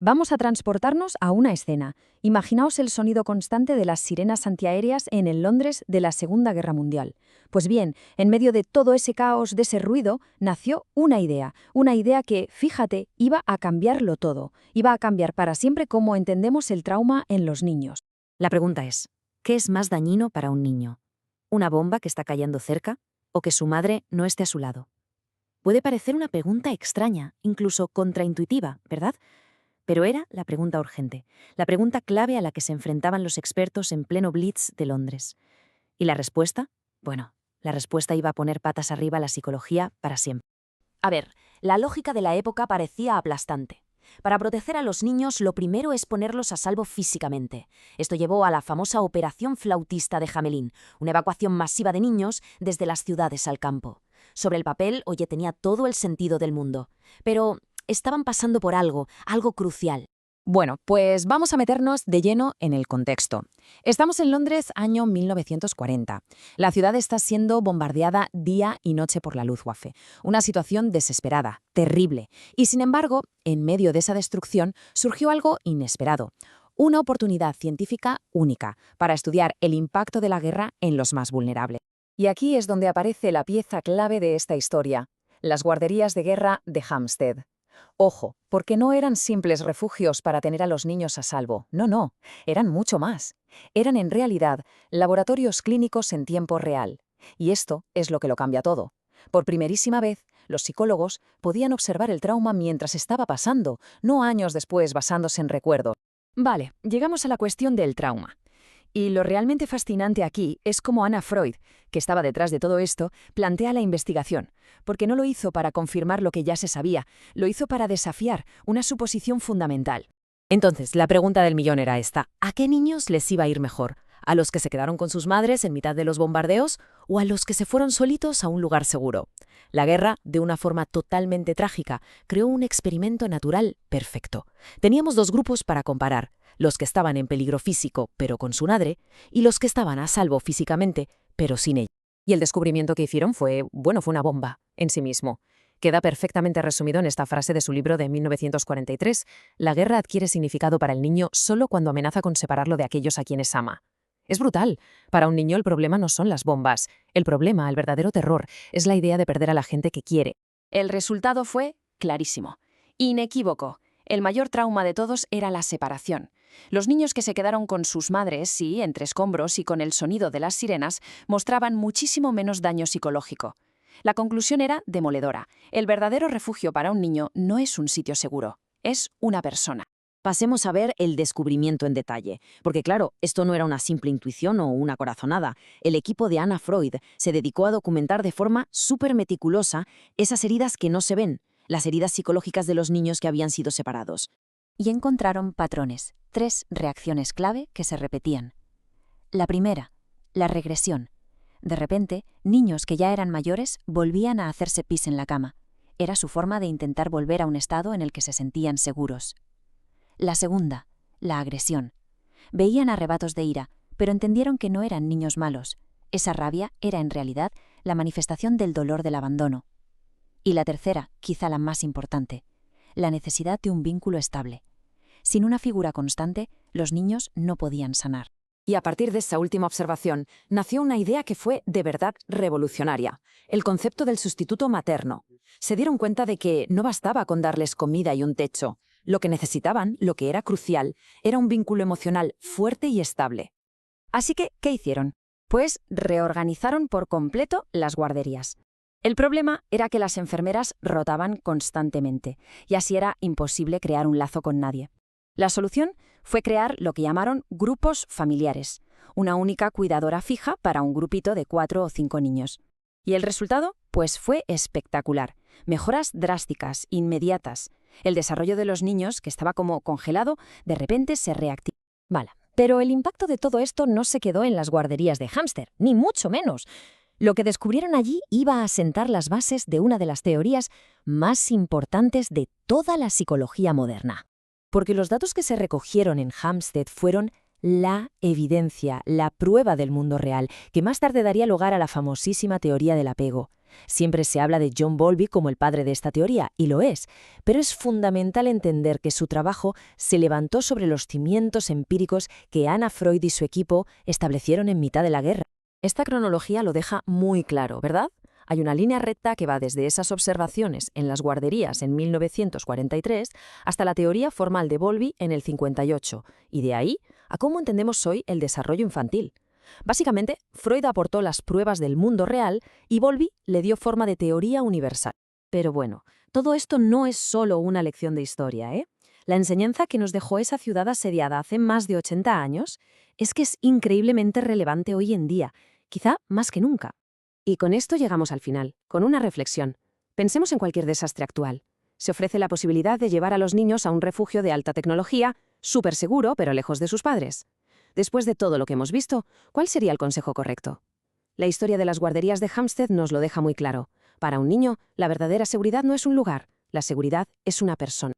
Vamos a transportarnos a una escena. Imaginaos el sonido constante de las sirenas antiaéreas en el Londres de la Segunda Guerra Mundial. Pues bien, en medio de todo ese caos, de ese ruido, nació una idea que, fíjate, iba a cambiarlo todo, iba a cambiar para siempre cómo entendemos el trauma en los niños. La pregunta es, ¿qué es más dañino para un niño? ¿Una bomba que está cayendo cerca o que su madre no esté a su lado? Puede parecer una pregunta extraña, incluso contraintuitiva, ¿verdad? Pero era la pregunta urgente, la pregunta clave a la que se enfrentaban los expertos en pleno Blitz de Londres. ¿Y la respuesta? Bueno, la respuesta iba a poner patas arriba la psicología para siempre. A ver, la lógica de la época parecía aplastante. Para proteger a los niños, lo primero es ponerlos a salvo físicamente. Esto llevó a la famosa Operación Flautista de Hamelin, una evacuación masiva de niños desde las ciudades al campo. Sobre el papel, oye, tenía todo el sentido del mundo. Pero estaban pasando por algo crucial. Bueno, pues vamos a meternos de lleno en el contexto. Estamos en Londres, año 1940. La ciudad está siendo bombardeada día y noche por la Luftwaffe. Una situación desesperada, terrible. Y sin embargo, en medio de esa destrucción surgió algo inesperado. Una oportunidad científica única para estudiar el impacto de la guerra en los más vulnerables. Y aquí es donde aparece la pieza clave de esta historia: las guarderías de guerra de Hampstead. Ojo, porque no eran simples refugios para tener a los niños a salvo. No, eran mucho más. Eran en realidad laboratorios clínicos en tiempo real. Y esto es lo que lo cambia todo. Por primerísima vez, los psicólogos podían observar el trauma mientras estaba pasando, no años después basándose en recuerdos. Vale, llegamos a la cuestión del trauma. Y lo realmente fascinante aquí es cómo Anna Freud, que estaba detrás de todo esto, plantea la investigación, porque no lo hizo para confirmar lo que ya se sabía, lo hizo para desafiar una suposición fundamental. Entonces, la pregunta del millón era esta: ¿a qué niños les iba a ir mejor? ¿A los que se quedaron con sus madres en mitad de los bombardeos o a los que se fueron solitos a un lugar seguro? La guerra, de una forma totalmente trágica, creó un experimento natural perfecto. Teníamos dos grupos para comparar: los que estaban en peligro físico, pero con su madre, y los que estaban a salvo físicamente, pero sin ella. Y el descubrimiento que hicieron fue una bomba en sí mismo. Queda perfectamente resumido en esta frase de su libro de 1943: la guerra adquiere significado para el niño solo cuando amenaza con separarlo de aquellos a quienes ama. Es brutal. Para un niño el problema no son las bombas. El problema, el verdadero terror, es la idea de perder a la gente que quiere. El resultado fue clarísimo, inequívoco. El mayor trauma de todos era la separación. Los niños que se quedaron con sus madres, sí, entre escombros y con el sonido de las sirenas, mostraban muchísimo menos daño psicológico. La conclusión era demoledora. El verdadero refugio para un niño no es un sitio seguro, es una persona. Pasemos a ver el descubrimiento en detalle, porque claro, esto no era una simple intuición o una corazonada. El equipo de Anna Freud se dedicó a documentar de forma súper meticulosa esas heridas que no se ven, las heridas psicológicas de los niños que habían sido separados. Y encontraron patrones, 3 reacciones clave que se repetían. La primera, la regresión. De repente, niños que ya eran mayores volvían a hacerse pis en la cama. Era su forma de intentar volver a un estado en el que se sentían seguros. La segunda, la agresión. Veían arrebatos de ira, pero entendieron que no eran niños malos. Esa rabia era en realidad la manifestación del dolor del abandono. Y la tercera, quizá la más importante, la necesidad de un vínculo estable. Sin una figura constante, los niños no podían sanar. Y a partir de esa última observación, nació una idea que fue de verdad revolucionaria: el concepto del sustituto materno. Se dieron cuenta de que no bastaba con darles comida y un techo. Lo que necesitaban, lo que era crucial, era un vínculo emocional fuerte y estable. Así que, ¿qué hicieron? Pues reorganizaron por completo las guarderías. El problema era que las enfermeras rotaban constantemente, y así era imposible crear un lazo con nadie. La solución fue crear lo que llamaron grupos familiares, una única cuidadora fija para un grupito de 4 o 5 niños. ¿Y el resultado? Pues fue espectacular. Mejoras drásticas, inmediatas. El desarrollo de los niños, que estaba como congelado, de repente se reactivó. Vale, pero el impacto de todo esto no se quedó en las guarderías de Hampstead, ni mucho menos. Lo que descubrieron allí iba a sentar las bases de una de las teorías más importantes de toda la psicología moderna. Porque los datos que se recogieron en Hampstead fueron la evidencia, la prueba del mundo real, que más tarde daría lugar a la famosísima teoría del apego. Siempre se habla de John Bowlby como el padre de esta teoría, y lo es, pero es fundamental entender que su trabajo se levantó sobre los cimientos empíricos que Anna Freud y su equipo establecieron en mitad de la guerra. Esta cronología lo deja muy claro, ¿verdad? Hay una línea recta que va desde esas observaciones en las guarderías en 1943 hasta la teoría formal de Bowlby en el 58, y de ahí a cómo entendemos hoy el desarrollo infantil. Básicamente, Freud aportó las pruebas del mundo real y Bowlby le dio forma de teoría universal. Pero bueno, todo esto no es solo una lección de historia, ¿eh? La enseñanza que nos dejó esa ciudad asediada hace más de 80 años es que es increíblemente relevante hoy en día, quizá más que nunca. Y con esto llegamos al final, con una reflexión. Pensemos en cualquier desastre actual. Se ofrece la posibilidad de llevar a los niños a un refugio de alta tecnología, súper seguro, pero lejos de sus padres. Después de todo lo que hemos visto, ¿cuál sería el consejo correcto? La historia de las guarderías de Hampstead nos lo deja muy claro. Para un niño, la verdadera seguridad no es un lugar, la seguridad es una persona.